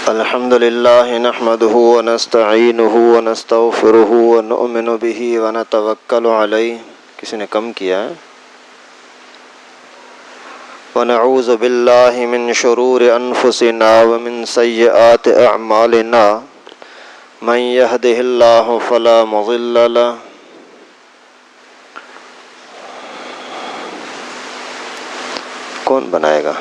الحمد لله نحمده ونستعينه ونستغفره ونؤمن به ونتوکل علیہ. کسی نے کم کیا ہے. ونعوذ باللہ من شرور انفسنا ومن سیئات اعمالنا من يهده اللہ فلا مضل له کون بنائے گا؟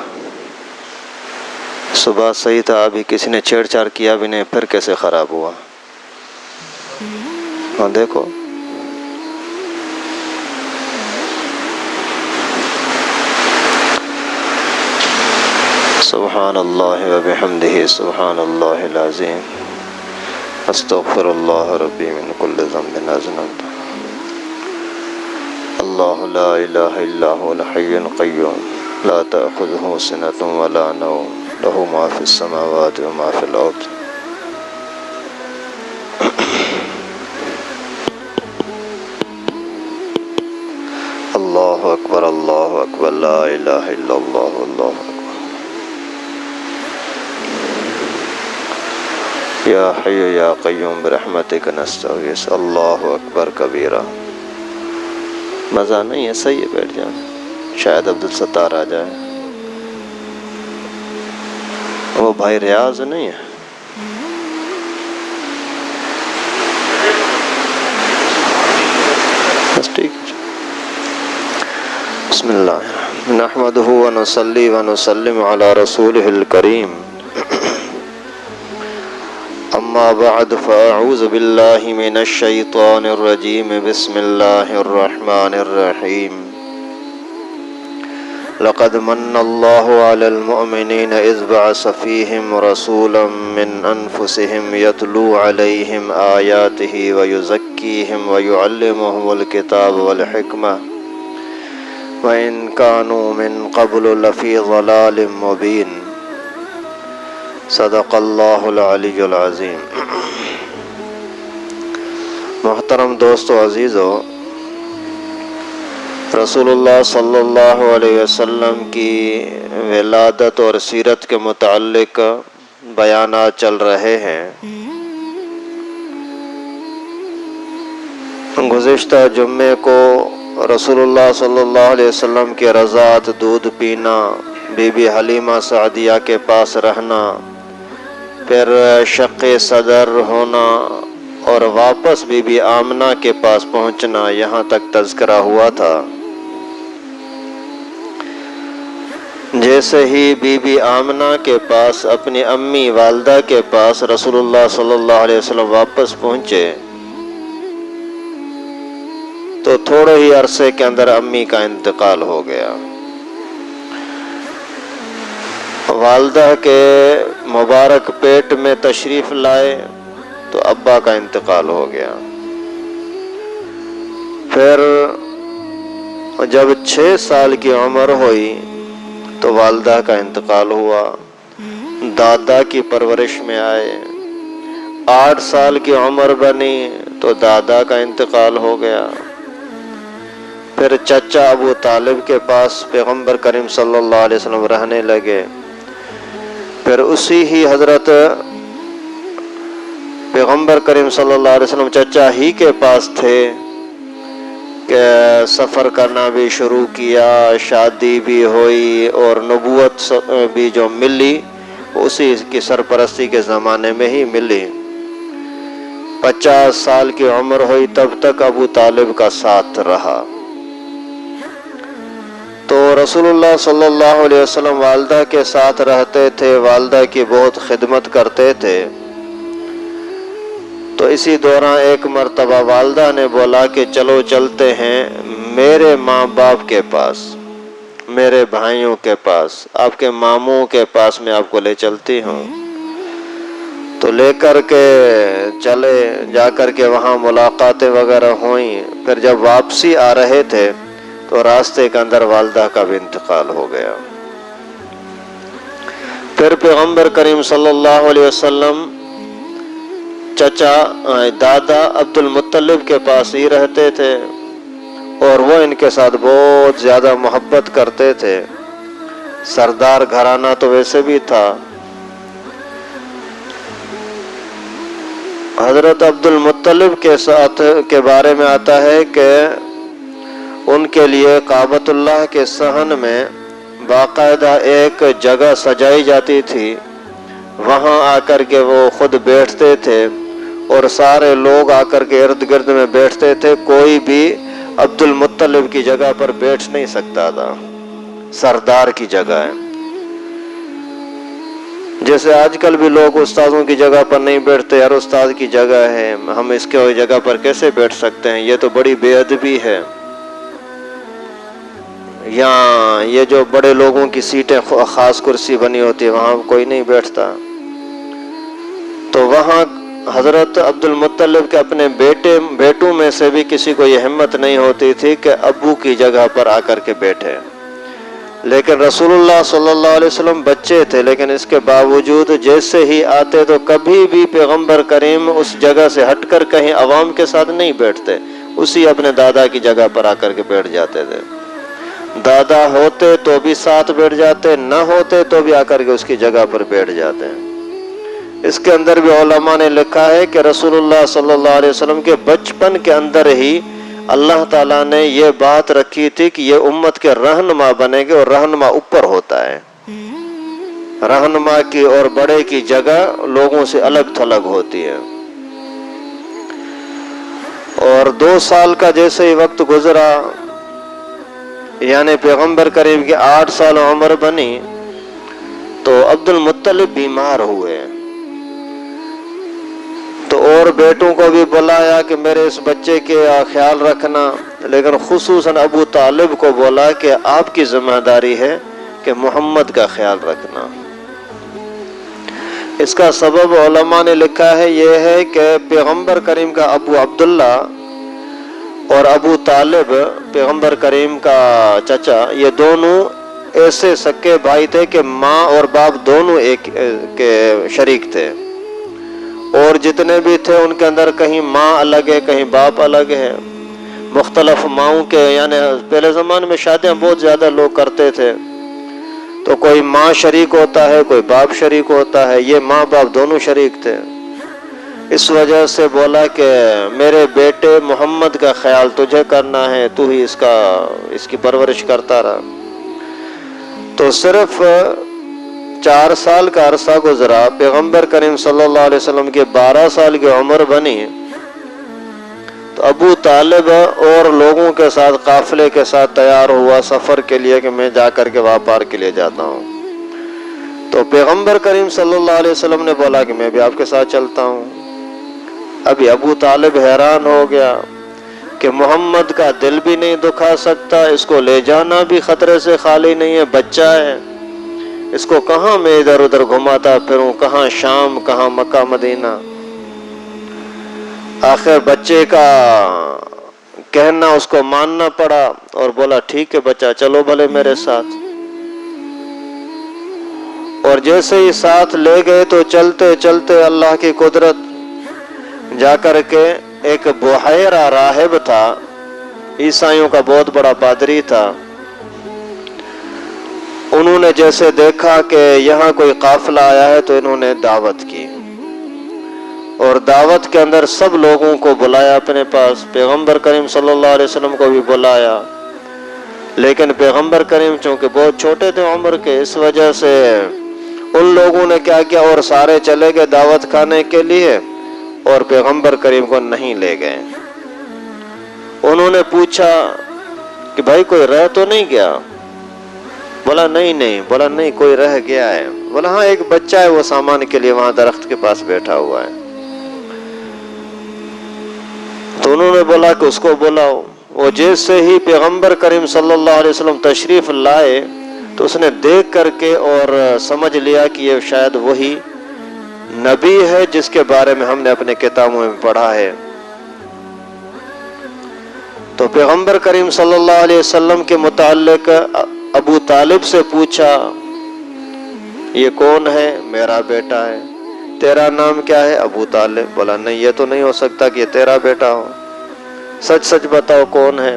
صبح صحیح تھا، ابھی کسی نے چھیڑ چھاڑ کیا بھی نہیں، پھر کیسے خراب ہوا؟ ہاں دیکھو، سبحان اللہ وبحمدہ سبحان اللہ العظیم استغفر اللہ ربی من کل ذنب اذنبت اللہ لا الہ الا هو الحی القیوم لا تأخذه سنة ولا نوم له ما في السماوات وما في الأرض. اللہ اکبر اللہ اکبر لا الہ الا اللہ اللہ اکبر. یا حی یا قیوم برحمتک نستغیث. اللہ اکبر کبیرہ. مزہ نہیں ہے؟ صحیح ہے، بیٹھ جائیں، شاید عبدالستار آ جائے. وہ بھائی ریاض نہیں ہے؟ بس ٹھیک ہے. بسم اللہ نحمدہ ونصلی ونسلم علی رسولہ الکریم. اما بعد فاعوذ باللہ من الشیطان الرجیم. بسم اللہ الرحمن الرحیم. لقد من اللہ علی المؤمنین اذ بعث فیہم رسولا من انفسہم یتلو علیہم آیاتہ ویزکیہم ویعلمہم الکتاب والحکمہ وإن كانوا من قبل لفی ضلال مبین. صدق اللہ العلی العظیم. محترم دوستو عزیزو، رسول اللہ صلی اللہ علیہ وسلم کی ولادت اور سیرت کے متعلق بیانات چل رہے ہیں. گزشتہ جمعے کو رسول اللہ صلی اللہ علیہ وسلم کے رضاعت، دودھ پینا، بی بی حلیمہ سعدیہ کے پاس رہنا، پھر شق صدر ہونا اور واپس بی بی آمنہ کے پاس پہنچنا، یہاں تک تذکرہ ہوا تھا. جیسے ہی بی بی آمنہ کے پاس، اپنی امی والدہ کے پاس رسول اللہ صلی اللہ علیہ وسلم واپس پہنچے تو تھوڑے ہی عرصے کے اندر امی کا انتقال ہو گیا. والدہ کے مبارک پیٹ میں تشریف لائے تو ابا کا انتقال ہو گیا. پھر جب 6 سال کی عمر ہوئی تو والدہ کا انتقال ہوا. دادا کی پرورش میں آئے. 8 سال کی عمر بنی تو دادا کا انتقال ہو گیا. پھر چچا ابو طالب کے پاس پیغمبر کریم صلی اللہ علیہ وسلم رہنے لگے. پھر اسی ہی حضرت پیغمبر کریم صلی اللہ علیہ وسلم چچا ہی کے پاس تھے کہ سفر کرنا بھی شروع کیا، شادی بھی ہوئی اور نبوت بھی جو ملی اسی کی سرپرستی کے زمانے میں ہی ملی. 50 سال کی عمر ہوئی تب تک ابو طالب کا ساتھ رہا. تو رسول اللہ صلی اللہ علیہ وسلم والدہ کے ساتھ رہتے تھے، والدہ کی بہت خدمت کرتے تھے. تو اسی دوران ایک مرتبہ والدہ نے بولا کہ چلو چلتے ہیں میرے ماں باپ کے پاس، میرے بھائیوں کے پاس، آپ کے ماموں کے پاس میں آپ کو لے چلتی ہوں. تو لے کر کے چلے، جا کر کے وہاں ملاقاتیں وغیرہ ہوئیں. پھر جب واپسی آ رہے تھے تو راستے کے اندر والدہ کا بھی انتقال ہو گیا. پھر پیغمبر کریم صلی اللہ علیہ وسلم چچا دادا عبد المطلب کے پاس ہی رہتے تھے اور وہ ان کے ساتھ بہت زیادہ محبت کرتے تھے. سردار گھرانہ تو ویسے بھی تھا۔ حضرت عبد المطلب کے بارے میں آتا ہے کہ ان کے لیے کعبۃ اللہ کے صحن میں باقاعدہ ایک جگہ سجائی جاتی تھی، وہاں آ کر کے وہ خود بیٹھتے تھے اور سارے لوگ آ کر کے ارد گرد میں بیٹھتے تھے، کوئی بھی عبد المطلب کی جگہ پر بیٹھ نہیں سکتا تھا، سردار کی جگہ ہے۔ جیسے آج کل بھی لوگ استادوں کی جگہ پر نہیں بیٹھتے، ہر استاد کی جگہ ہے، ہم اس کی جگہ پر کیسے بیٹھ سکتے ہیں، یہ تو بڑی بے ادبی ہے۔ یہاں یہ جو بڑے لوگوں کی سیٹیں خاص کرسی بنی ہوتی ہے وہاں کوئی نہیں بیٹھتا، تو وہاں حضرت عبد المطلب کے اپنے بیٹوں میں سے بھی کسی کو یہ ہمت نہیں ہوتی تھی کہ ابو کی جگہ پر آ کر کے بیٹھے، لیکن رسول اللہ صلی اللہ علیہ وسلم بچے تھے، لیکن اس کے باوجود جیسے ہی آتے تو کبھی بھی پیغمبر کریم اس جگہ سے ہٹ کر کہیں عوام کے ساتھ نہیں بیٹھتے، اسی اپنے دادا کی جگہ پر آ کر کے بیٹھ جاتے تھے۔ دادا ہوتے تو بھی ساتھ بیٹھ جاتے، نہ ہوتے تو بھی آ کر کے اس کی جگہ پر بیٹھ جاتے ہیں۔ اس کے اندر بھی علماء نے لکھا ہے کہ رسول اللہ صلی اللہ علیہ وسلم کے بچپن کے اندر ہی اللہ تعالیٰ نے یہ بات رکھی تھی کہ یہ امت کے رہنما بنے گے، اور رہنما اوپر ہوتا ہے، رہنما کی اور بڑے کی جگہ لوگوں سے الگ تھلگ ہوتی ہے۔ اور 2 سال کا جیسے ہی وقت گزرا، یعنی پیغمبر کریم کی 8 سال عمر بنی، تو عبد المطلب بیمار ہوئے، تو اور بیٹوں کو بھی بلایا کہ میرے اس بچے کے خیال رکھنا، لیکن خصوصاً ابو طالب کو بولا کہ آپ کی ذمہ داری ہے کہ محمد کا خیال رکھنا۔ اس کا سبب علماء نے لکھا ہے یہ ہے کہ پیغمبر کریم کا ابو عبداللہ اور ابو طالب پیغمبر کریم کا چچا، یہ دونوں ایسے سکے بھائی تھے کہ ماں اور باپ دونوں ایک کے شریک تھے، اور جتنے بھی تھے ان کے اندر کہیں ماں الگ ہے کہیں باپ الگ ہے، مختلف ماؤں کے، یعنی پہلے زمانے میں شادیاں بہت زیادہ لوگ کرتے تھے، تو کوئی ماں شریک ہوتا ہے کوئی باپ شریک ہوتا ہے، یہ ماں باپ دونوں شریک تھے۔ اس وجہ سے بولا کہ میرے بیٹے محمد کا خیال تجھے کرنا ہے، تو ہی اس کی پرورش کرتا رہا۔ تو صرف 4 سال کا عرصہ گزرا، پیغمبر کریم صلی اللہ علیہ وسلم کی 12 سال کی عمر بنی، تو ابو طالب اور لوگوں کے ساتھ قافلے کے ساتھ تیار ہوا سفر کے لیے کہ میں جا کر کے واپار کے لیے جاتا ہوں۔ تو پیغمبر کریم صلی اللہ علیہ وسلم نے بولا کہ میں بھی آپ کے ساتھ چلتا ہوں۔ ابھی ابو طالب حیران ہو گیا کہ محمد کا دل بھی نہیں دکھا سکتا، اس کو لے جانا بھی خطرے سے خالی نہیں ہے، بچہ ہے، اس کو کہاں میں ادھر ادھر گھماتا پھروں، کہاں شام کہاں مکہ مدینہ۔ آخر بچے کا کہنا اس کو ماننا پڑا اور بولا ٹھیک ہے بچہ چلو بھلے میرے ساتھ۔ اور جیسے ہی ساتھ لے گئے تو چلتے چلتے اللہ کی قدرت، جا کر کے ایک بحیرہ راہب تھا، عیسائیوں کا بہت بڑا پادری تھا، انہوں نے جیسے دیکھا کہ یہاں کوئی قافلہ آیا ہے تو انہوں نے دعوت کی، اور دعوت کے اندر سب لوگوں کو بلایا اپنے پاس، پیغمبر کریم صلی اللہ علیہ وسلم کو بھی بلایا، لیکن پیغمبر کریم چونکہ بہت چھوٹے تھے عمر کے، اس وجہ سے ان لوگوں نے کیا کیا، اور سارے چلے گئے دعوت کھانے کے لیے اور پیغمبر کریم کو نہیں لے گئے۔ انہوں نے پوچھا کہ بھائی کوئی رہ تو نہیں گیا؟ بولا نہیں، بولا نہیں کوئی رہ گیا ہے، بولا ہاں ایک بچہ ہے وہ سامان کے لیے وہاں درخت کے پاس بیٹھا ہوا ہے۔ تو انہوں نے بولا کہ اس کو بلاؤ۔ وہ جیسے ہی پیغمبر کریم صلی اللہ علیہ وسلم تشریف لائے تو اس نے دیکھ کر کے اور سمجھ لیا کہ یہ شاید وہی نبی ہے جس کے بارے میں ہم نے اپنے کتابوں میں پڑھا ہے۔ تو پیغمبر کریم صلی اللہ علیہ وسلم کے متعلق ابو طالب سے پوچھا یہ کون ہے؟ میرا بیٹا ہے۔ تیرا نام کیا ہے؟ ابو طالب۔ بولا نہیں یہ تو نہیں ہو سکتا کہ یہ تیرا بیٹا ہو، سچ سچ بتاؤ کون ہے؟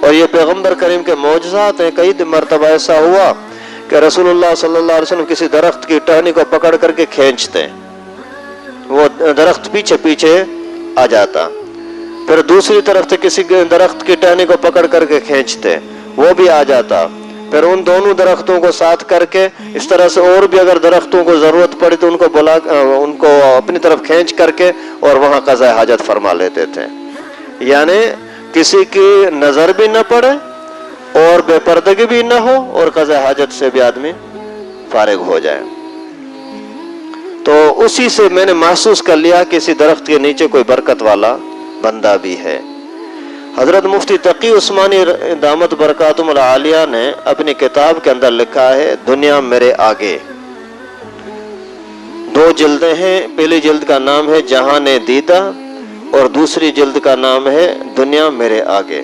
اور یہ پیغمبر کریم کے معجزات ہیں. کئی مرتبہ ایسا ہوا کہ رسول اللہ صلی اللہ علیہ وسلم کسی درخت کی ٹہنی کو پکڑ کر کے کھینچتے، وہ درخت پیچھے پیچھے آ جاتا. پھر دوسری طرف سے کسی درخت کی ٹہنی کو پکڑ کر کے کھینچتے، وہ بھی آ جاتا. پھر ان دونوں درختوں کو ساتھ کر کے اس طرح سے اور بھی اگر درختوں کو ضرورت پڑی تو ان کو اپنی طرف کھینچ کر کے اور وہاں قضاء حاجت فرما لیتے تھے. یعنی کسی کی نظر بھی نہ پڑے اور بے پردگی بھی نہ ہو اور قضاء حاجت سے بھی آدمی فارغ ہو جائے. تو اسی سے میں نے محسوس کر لیا کہ اسی درخت کے نیچے کوئی برکت والا بندہ بھی ہے. حضرت مفتی تقی عثمانی دامت برکاتہم العالیہ نے اپنی کتاب کے اندر لکھا ہے دنیا میرے آگے. 2 جلدیں ہیں. پہلی جلد کا نام ہے جہان دیدہ اور دوسری جلد کا نام ہے دنیا میرے آگے.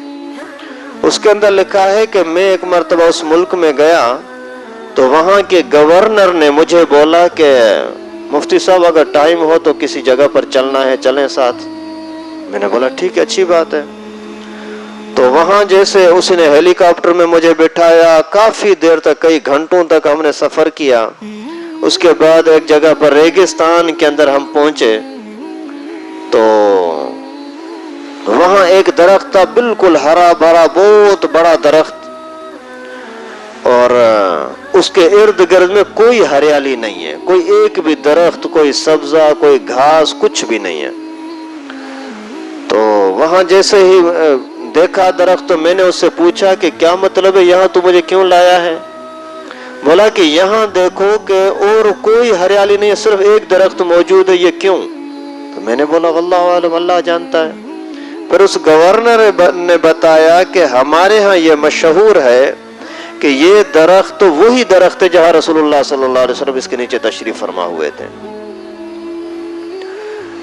اس کے اندر لکھا ہے کہ میں ایک مرتبہ اس ملک میں گیا تو وہاں کے گورنر نے مجھے بولا کہ مفتی صاحب اگر ٹائم ہو تو کسی جگہ پر چلنا ہے، چلیں ساتھ. میں نے بولا ٹھیک ہے، اچھی بات ہے. تو وہاں جیسے اس نے ہیلی کاپٹر میں مجھے بٹھایا، کافی دیر تک، کئی گھنٹوں تک ہم نے سفر کیا. اس کے بعد ایک جگہ پر ریگستان کے اندر ہم پہنچے تو وہاں ایک درخت تھا بالکل ہرا بھرا، بہت بڑا درخت، اور اس کے ارد گرد میں کوئی ہریالی نہیں ہے، کوئی ایک بھی درخت، کوئی سبزہ، کوئی گھاس، کچھ بھی نہیں ہے. تو وہاں جیسے ہی دیکھا درخت تو میں نے اس سے پوچھا کہ کیا مطلب ہے، یہاں تو مجھے کیوں لایا ہے؟ بولا کہ یہاں دیکھو کہ اور کوئی ہریالی نہیں ہے، صرف ایک درخت موجود ہے، یہ کیوں؟ تو میں نے بولا واللہ عالم، اللہ جانتا ہے. پھر اس گورنر نے بتایا کہ ہمارے ہاں یہ مشہور ہے کہ یہ درخت وہی درخت ہے جہاں رسول اللہ صلی اللہ علیہ وسلم اس کے نیچے تشریف فرما ہوئے تھے.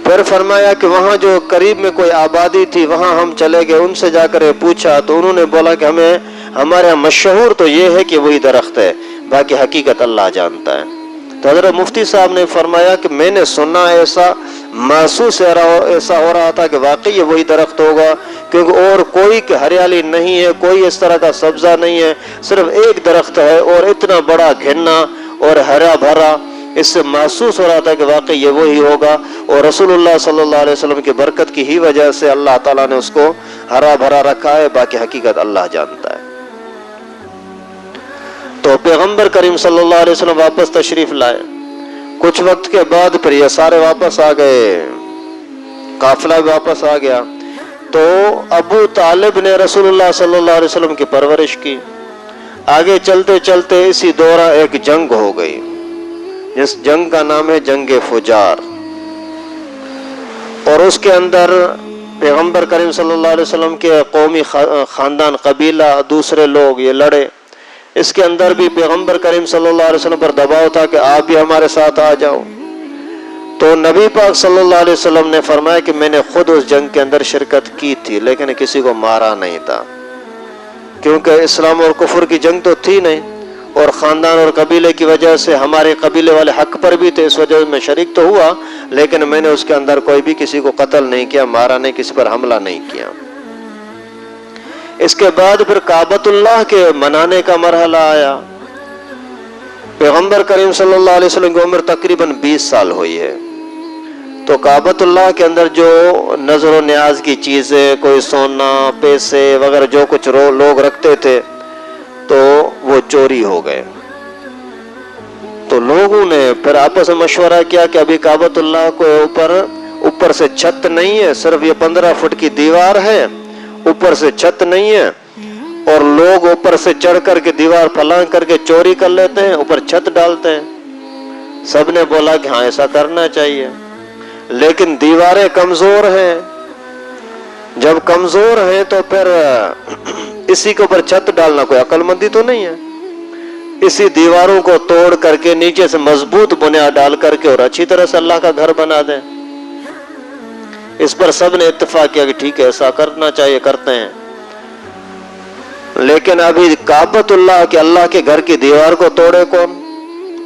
پھر فرمایا کہ وہاں جو قریب میں کوئی آبادی تھی وہاں ہم چلے گئے، ان سے جا کر پوچھا تو انہوں نے بولا کہ ہمارے یہاں مشہور تو یہ ہے کہ وہی درخت ہے، باقی حقیقت اللہ جانتا ہے. تو حضرت مفتی صاحب نے فرمایا کہ میں نے سنا، ایسا محسوس ایسا ہو رہا تھا کہ واقعی یہ وہی درخت ہوگا، کیونکہ اور کوئی ہریالی نہیں ہے، کوئی اس طرح کا سبزہ نہیں ہے، صرف ایک درخت ہے اور اتنا بڑا گھنا اور ہرا بھرا. اس سے محسوس ہو رہا تھا کہ واقعی یہ وہی ہوگا، اور رسول اللہ صلی اللہ علیہ وسلم کی برکت کی ہی وجہ سے اللہ تعالیٰ نے اس کو ہرا بھرا رکھا ہے، باقی حقیقت اللہ جانتا ہے. تو پیغمبر کریم صلی اللہ علیہ وسلم واپس تشریف لائے. کچھ وقت کے بعد پھر یہ سارے واپس آ گئے، قافلہ بھی واپس آ گیا. تو ابو طالب نے رسول اللہ صلی اللہ علیہ وسلم کی پرورش کی. آگے چلتے چلتے اسی دورہ ایک جنگ ہو گئی، جس جنگ کا نام ہے جنگ فجار. اور اس کے اندر پیغمبر کریم صلی اللہ علیہ وسلم کے قومی خاندان، قبیلہ، دوسرے لوگ یہ لڑے. اس کے اندر بھی پیغمبر کریم صلی اللہ علیہ وسلم پر دباؤ تھا کہ آپ بھی ہمارے ساتھ آ جاؤ. تو نبی پاک صلی اللہ علیہ وسلم نے فرمایا کہ میں نے خود اس جنگ کے اندر شرکت کی تھی لیکن کسی کو مارا نہیں تھا، کیونکہ اسلام اور کفر کی جنگ تو تھی نہیں، اور خاندان اور قبیلے کی وجہ سے ہمارے قبیلے والے حق پر بھی تھے، اس وجہ میں شریک تو ہوا، لیکن میں نے اس کے اندر کوئی بھی کسی کو قتل نہیں کیا، مارا نہیں، کسی پر حملہ نہیں کیا. اس کے بعد پھر کعبۃ اللہ کے منانے کا مرحلہ آیا. پیغمبر کریم صلی اللہ علیہ وسلم کی عمر تقریباً 20 سال ہوئی ہے. تو کعبۃ اللہ کے اندر جو نظر و نیاز کی چیزیں، کوئی سونا، پیسے وغیرہ جو کچھ لوگ رکھتے تھے تو وہ چوری ہو گئے. تو لوگوں نے پھر آپس میں مشورہ کیا کہ ابھی کعبۃ اللہ کو اوپر سے چھت نہیں ہے، صرف یہ 15 فٹ کی دیوار ہے، اوپر سے چھت نہیں ہے، اور لوگ اوپر سے چڑھ کر کے دیوار پھلانگ کر کے چوری کر لیتے ہیں، اوپر چھت ڈالتے ہیں. سب نے بولا کہ ہاں ایسا کرنا چاہیے، لیکن دیواریں کمزور ہیں. جب کمزور ہیں تو پھر اسی کے اوپر چھت ڈالنا کوئی عقل مندی تو نہیں ہے. اسی دیواروں کو توڑ کر کے نیچے سے مضبوط بنیاد ڈال کر کے اور اچھی طرح سے اللہ کا گھر بنا دیں. اس پر سب نے اتفاق کیا کہ ٹھیک ہے ایسا کرنا چاہیے، کرتے ہیں. لیکن ابھی کعبۃ اللہ کے، اللہ کے گھر کی دیوار کو توڑے کون؟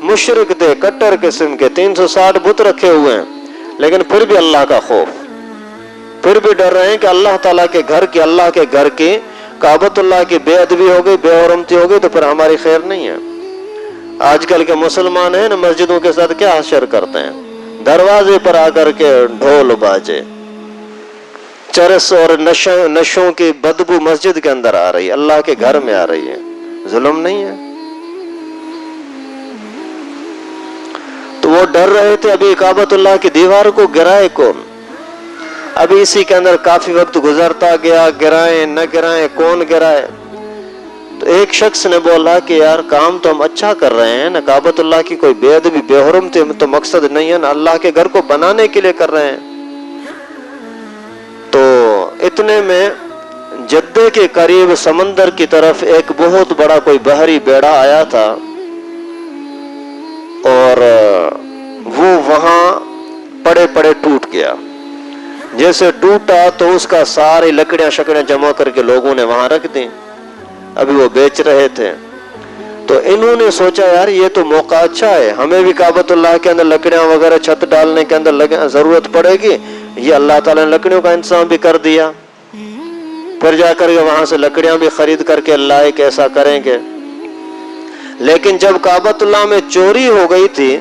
مشرک تھے، کٹر قسم کے، 360 بت رکھے ہوئے ہیں، لیکن پھر بھی اللہ کا خوف، پھر بھی ڈر رہے ہیں کہ اللہ تعالیٰ کے گھر کی، اللہ کے گھر کی کعبۃ اللہ کی بے ادبی ہو گئی، بے حرمتی ہو گئی تو پھر ہماری خیر نہیں ہے۔ آج کل کے مسلمان ہیں نا، مسجدوں کے ساتھ کیا حشر کرتے ہیں، دروازے پر آ کر کے ڈھول باجے، چرس اور نشوں کی بدبو مسجد کے اندر آ رہی ہے، اللہ کے گھر میں آ رہی ہے، ظلم نہیں ہے؟ تو وہ ڈر رہے تھے ابھی کعبۃ اللہ کی دیوار کو گرائے کون، ابھی اسی کے اندر کافی وقت گزرتا گیا، گرائیں نہ گرائیں کون گرائے۔ تو ایک شخص نے بولا کہ یار کام تو ہم اچھا کر رہے ہیں نا، کعبۃ اللہ کی کوئی بے ادبی بے حرمتی تو مقصد نہیں ہے نا، اللہ کے گھر کو بنانے کے لیے کر رہے ہیں۔ تو اتنے میں جدے کے قریب سمندر کی طرف ایک بہت بڑا کوئی بحری بیڑا آیا تھا، اور وہ وہاں پڑے پڑے ٹوٹ گیا۔ جیسے ٹوٹا تو اس کا ساری لکڑیاں شکڑیاں جمع کر کے لوگوں نے وہاں رکھ دیں، ابھی وہ بیچ رہے تھے۔ تو انہوں نے سوچا یار یہ تو موقع اچھا ہے، ہمیں بھی کعبۃ اللہ کے اندر لکڑیاں وغیرہ چھت ڈالنے کے اندر ضرورت پڑے گی، یہ اللہ تعالیٰ نے لکڑیوں کا انتظام بھی کر دیا۔ پھر جا کر کے وہاں سے لکڑیاں بھی خرید کر کے اللہ کیسا کریں گے۔ لیکن جب کعبۃ اللہ میں چوری ہو گئی تھی،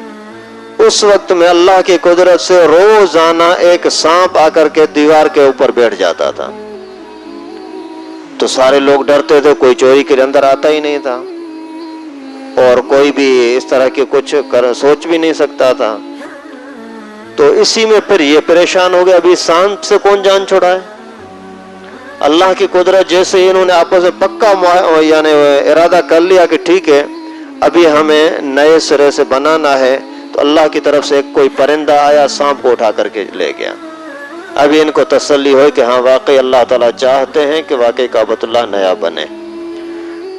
اس وقت میں اللہ کی قدرت سے روزانہ ایک سانپ آ کر کے دیوار کے اوپر بیٹھ جاتا تھا۔ تو سارے لوگ ڈرتے تھے، کوئی چوری کے اندر آتا ہی نہیں تھا، اور کوئی بھی اس طرح کے کچھ سوچ بھی نہیں سکتا تھا۔ تو اسی میں پھر یہ پریشان ہو گیا، ابھی سانپ سے کون جان چھڑائے۔ اللہ کی قدرت جیسے انہوں نے آپس میں پکا یعنی ارادہ کر لیا کہ ٹھیک ہے ابھی ہمیں نئے سرے سے بنانا ہے، تو اللہ کی طرف سے ایک کوئی پرندہ آیا، سانپ کو اٹھا کر کے لے گیا۔ ابھی ان کو تسلی ہوئی کہ ہاں واقعی اللہ تعالیٰ چاہتے ہیں کہ واقعی کعبۃ اللہ نیا بنے۔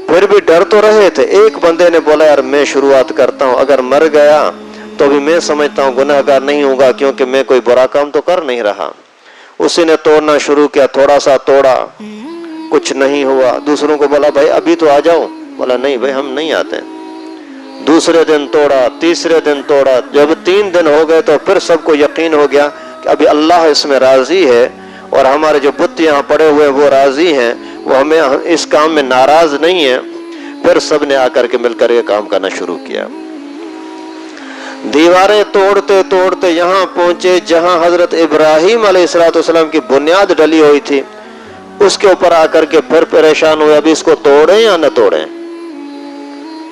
پھر بھی ڈر تو رہے تھے۔ ایک بندے نے بولا یار میں شروعات کرتا ہوں، اگر مر گیا تو بھی میں سمجھتا ہوں گناہ گار نہیں ہوگا، کیونکہ میں کوئی برا کام تو کر نہیں رہا۔ اسی نے توڑنا شروع کیا، تھوڑا سا توڑا، کچھ نہیں ہوا۔ دوسروں کو بولا بھائی ابھی تو آ جاؤ، بولا نہیں بھائی ہم نہیں آتے۔ دوسرے دن توڑا، تیسرے دن توڑا، جب 3 دن ہو گئے تو پھر سب کو یقین ہو گیا کہ ابھی اللہ اس میں راضی ہے، اور ہمارے جو بت یہاں پڑے ہوئے وہ راضی ہیں، وہ ہمیں اس کام میں ناراض نہیں ہیں۔ پھر سب نے آ کر کے مل کر یہ کام کرنا شروع کیا۔ دیواریں توڑتے توڑتے یہاں پہنچے جہاں حضرت ابراہیم علیہ السلام کی بنیاد ڈلی ہوئی تھی، اس کے اوپر آ کر کے پھر پریشان ہوئے ابھی اس کو توڑیں یا نہ توڑیں۔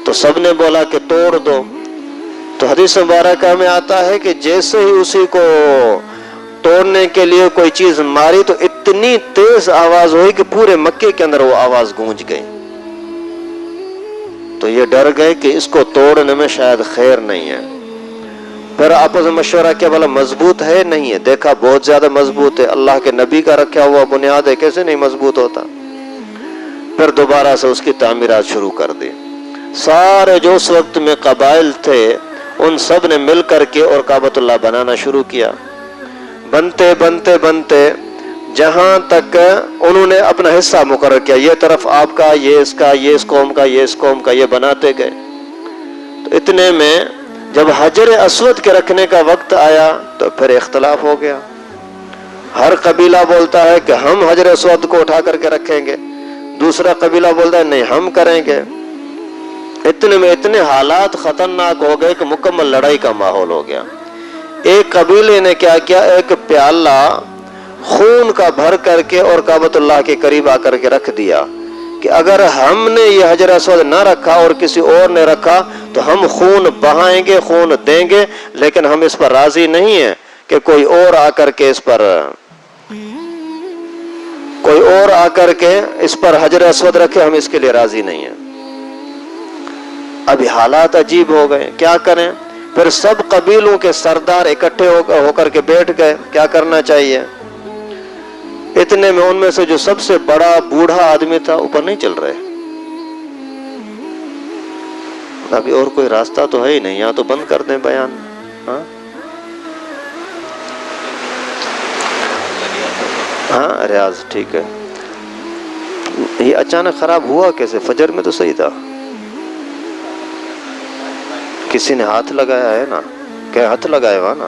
تو سب نے بولا کہ توڑ دو۔ تو حدیث مبارکہ میں آتا ہے کہ جیسے ہی اسی کو توڑنے کے لیے کوئی چیز ماری تو اتنی تیز آواز ہوئی کہ پورے مکے کے اندر وہ آواز گونج گئی۔ تو یہ ڈر گئے کہ اس کو توڑنے میں شاید خیر نہیں ہے۔ پھر آپس میں مشورہ کیا، بولا مضبوط ہے نہیں ہے، دیکھا بہت زیادہ مضبوط ہے، اللہ کے نبی کا رکھا ہوا بنیاد ہے، کیسے نہیں مضبوط ہوتا۔ پھر دوبارہ سے اس کی تعمیرات شروع کر دی۔ سارے جو اس وقت میں قبائل تھے ان سب نے مل کر کے اور کعبۃ اللہ بنانا شروع کیا۔ بنتے بنتے بنتے جہاں تک انہوں نے اپنا حصہ مقرر کیا، یہ طرف آپ کا، یہ اس کا، یہ اس قوم کا، یہ اس قوم کا، یہ بناتے گئے۔ تو اتنے میں جب حجر اسود کے رکھنے کا وقت آیا تو پھر اختلاف ہو گیا۔ ہر قبیلہ بولتا ہے کہ ہم حجر اسود کو اٹھا کر کے رکھیں گے، دوسرا قبیلہ بولتا ہے نہیں ہم کریں گے۔ اتنے میں اتنے حالات خطرناک ہو گئے کہ مکمل لڑائی کا ماحول ہو گیا۔ ایک قبیلے نے کیا کیا، ایک پیالہ خون کا بھر کر کے اور کعبۃ اللہ کے قریب آ کر کے رکھ دیا کہ اگر ہم نے یہ حجر اسود نہ رکھا اور کسی اور نے رکھا تو ہم خون بہائیں گے، خون دیں گے، لیکن ہم اس پر راضی نہیں ہیں کہ کوئی اور آ کر کے اس پر حجر اسود رکھے، ہم اس کے لیے راضی نہیں ہیں۔ ابھی حالات عجیب ہو گئے، کیا کریں؟ پھر سب قبیلوں کے سردار اکٹھے ہو کر کے بیٹھ گئے، کیا کرنا چاہیے؟ اتنے میں ان میں سے جو سب سے بڑا بوڑھا آدمی تھا، اوپر نہیں چل رہے، ابھی اور کوئی راستہ تو ہے ہی نہیں، یہاں تو بند کر دیں بیان۔ ہاں ریاض ٹھیک ہے۔ یہ اچانک خراب ہوا کیسے؟ فجر میں تو صحیح تھا۔ کسی نے ہاتھ لگایا ہے نا، کیا ہاتھ لگایا ہوا نا؟